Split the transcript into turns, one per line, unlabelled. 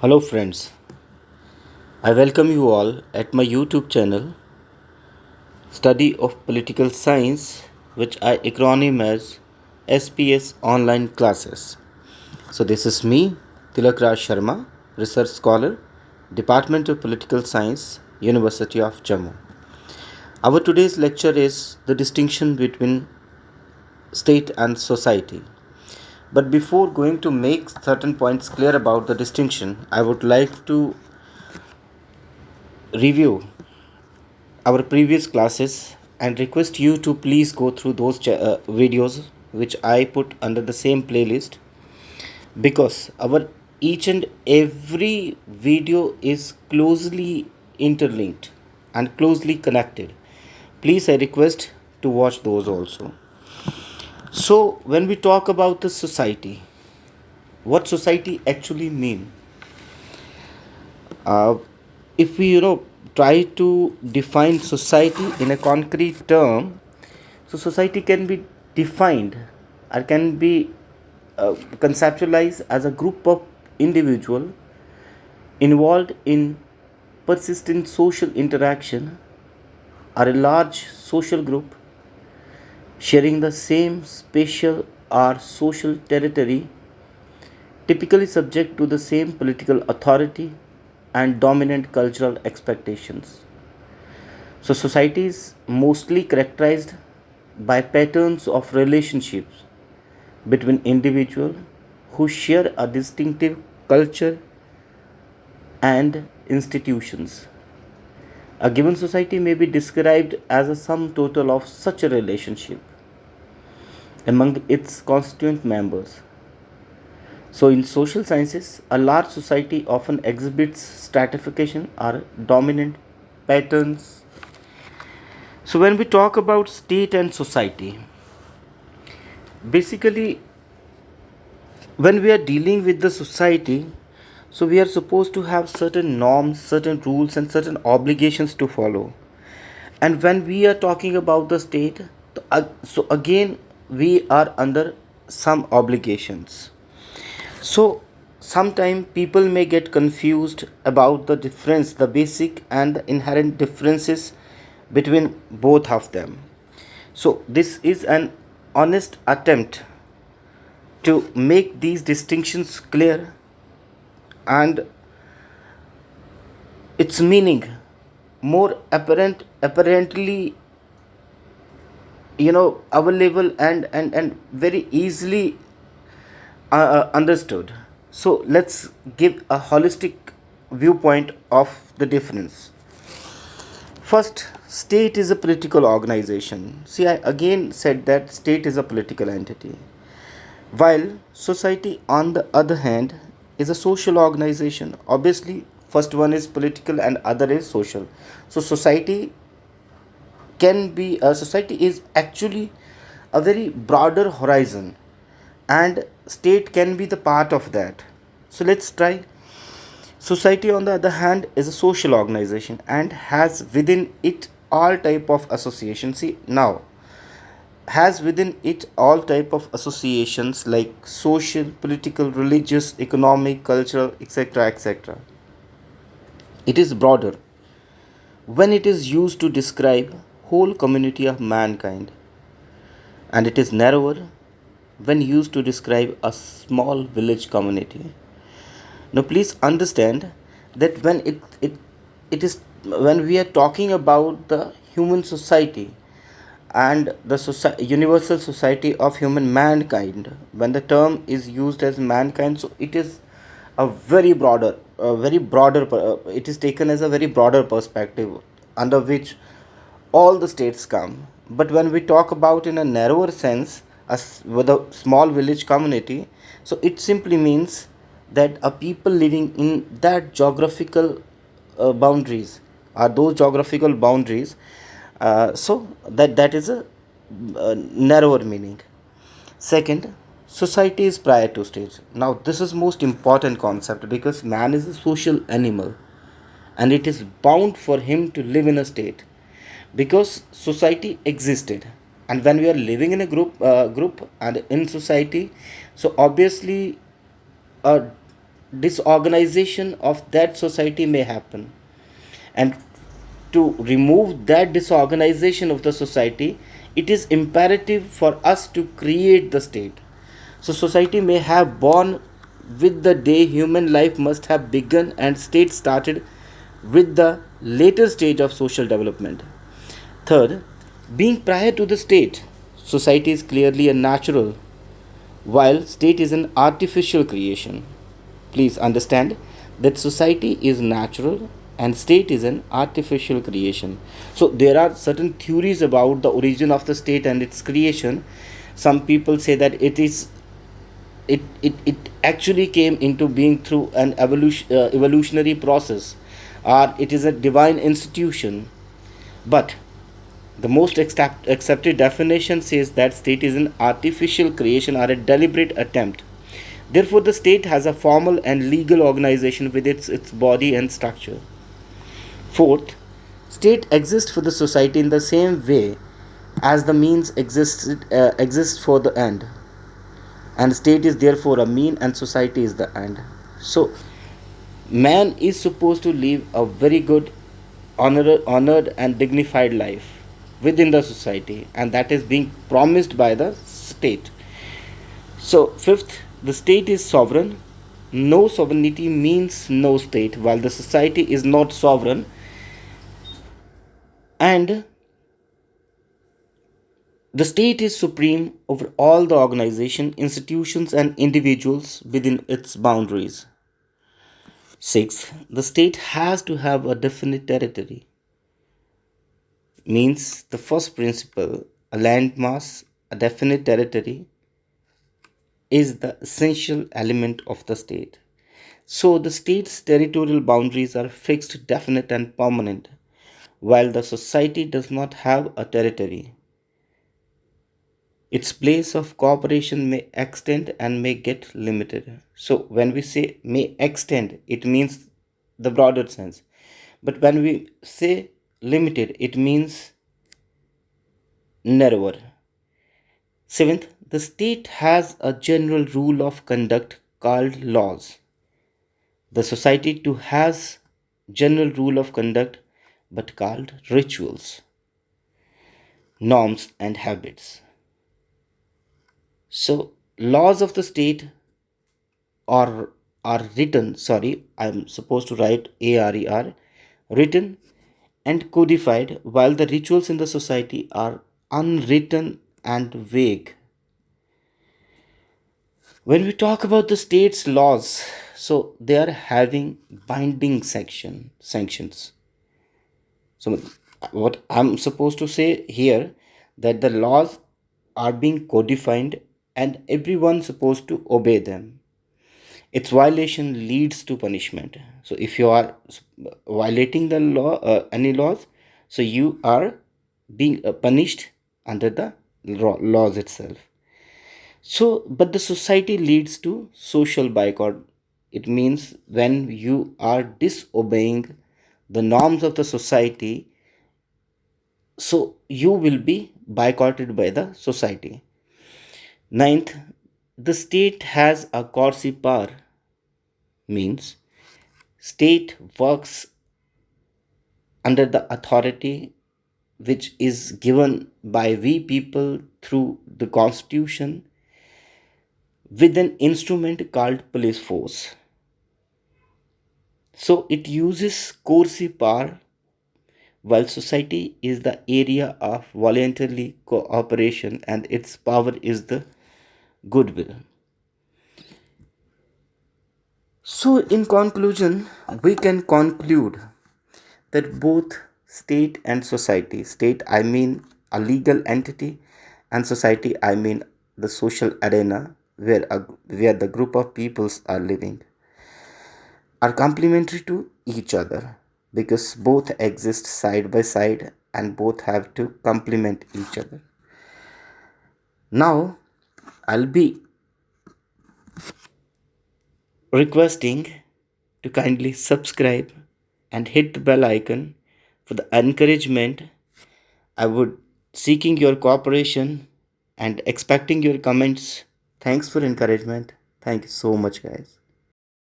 Hello, friends. I welcome you all at my YouTube channel, Study of Political Science, which I acronym as SPS Online Classes. So, this is me, Tilak Raj Sharma, Research Scholar, Department of Political Science, University of Jammu. Our today's lecture is the distinction between state and society. But before going to make certain points clear about the distinction, I would like to review our previous classes and request you to please go through those videos which I put under the same playlist, because our each and every video is closely interlinked and closely connected. Please, I request to watch those also. So when we talk about the society, what society actually mean, uh, if we try to define society in a concrete term, so society can be defined or can be conceptualized as a group of individual involved in persistent social interaction, or a large social group sharing the same spatial or social territory, typically subject to the same political authority and dominant cultural expectations. So, society is mostly characterized by patterns of relationships between individuals who share a distinctive culture and institutions. A given society may be described as a sum total of such a relationship among its constituent members. So, in social sciences, a large society often exhibits stratification or dominant patterns. So, when we talk about state and society, basically, when we are dealing with the society, so we are supposed to have certain norms, certain rules, and certain obligations to follow. And when we are talking about the state, so again, we are under some obligations. So sometimes people may get confused about the difference, the basic and the inherent differences between both of them. So this is an honest attempt to make these distinctions clear and its meaning more apparently available and very easily understood. So let's give a holistic viewpoint of the difference. First, state is a political organization. See, I again said that state is a political entity, while society, on the other hand, is a social organization. Obviously, first one is political and other is social. So society is actually a very broader horizon, and state can be the part of that. So let's try. Society, on the other hand, is a social organization and has within it all type of associations. See, now has within it all type of associations like social, political, religious, economic, cultural, etc., etc. It is broader when it is used to describe whole community of mankind, and it is narrower when used to describe a small village community. Now please understand that it is when we are talking about the human society and the universal society of human mankind, when the term is used as mankind, so it is a very broader it is taken as a very broader perspective under which all the states come. But when we talk about in a narrower sense, with a small village community, so it simply means that a people living in that geographical boundaries, are those geographical boundaries. So that is a narrower meaning. Second, society is prior to state. Now this is most important concept, because man is a social animal and it is bound for him to live in a state, because society existed. And when we are living in a group and in society, so obviously a disorganization of that society may happen. And to remove that disorganization of the society, it is imperative for us to create the state. So society may have born with the day human life must have begun, and state started with the later stage of social development. Third, being prior to the state, society is clearly a natural, while state is an artificial creation. Please understand that society is natural and state is an artificial creation. So there are certain theories about the origin of the state and its creation. Some people say that it actually came into being through an evolutionary process, or it is a divine institution. But the most accepted definition says that state is an artificial creation or a deliberate attempt. Therefore, the state has a formal and legal organization with its body and structure. Fourth, state exists for the society in the same way as the means exists for the end, and state is therefore a mean and society is the end. So, man is supposed to live a very good, honored and dignified life within the society, and that is being promised by the state. So, fifth, the state is sovereign. No sovereignty means no state, while the society is not sovereign, and the state is supreme over all the organization, institutions, and individuals within its boundaries. Sixth, the state has to have a definite territory. Means the first principle, a landmass, a definite territory, is the essential element of the state. So the state's territorial boundaries are fixed, definite, and permanent, while the society does not have a territory. Its place of cooperation may extend and may get limited. So when we say may extend, it means the broader sense. But when we say limited, it means narrower. Seventh, the state has a general rule of conduct called laws. The society too has general rule of conduct but called rituals, norms and habits. So laws of the state are written, sorry, I'm supposed to write ARER, written and codified, while the rituals in the society are unwritten and vague. When we talk about the state's laws, so they are having binding sanctions. So what I'm supposed to say here, that the laws are being codified and everyone supposed to obey them. Its violation leads to punishment. So if you are violating the law, any laws, so you are being punished under the laws itself. So, but the society leads to social boycott. It means when you are disobeying the norms of the society, so you will be boycotted by the society. Ninth, the state has a coercive power. Means state works under the authority which is given by we people through the constitution with an instrument called police force. So it uses coercive power, while society is the area of voluntarily cooperation and its power is the goodwill. So, in conclusion, we can conclude that both state and society, state I mean a legal entity, and society I mean the social arena where the group of peoples are living, are complementary to each other because both exist side by side and both have to complement each other. Now, I'll be requesting to kindly subscribe and hit the bell icon for the encouragement. I would seeking your cooperation and expecting your comments. Thanks for encouragement. Thank you so much, guys.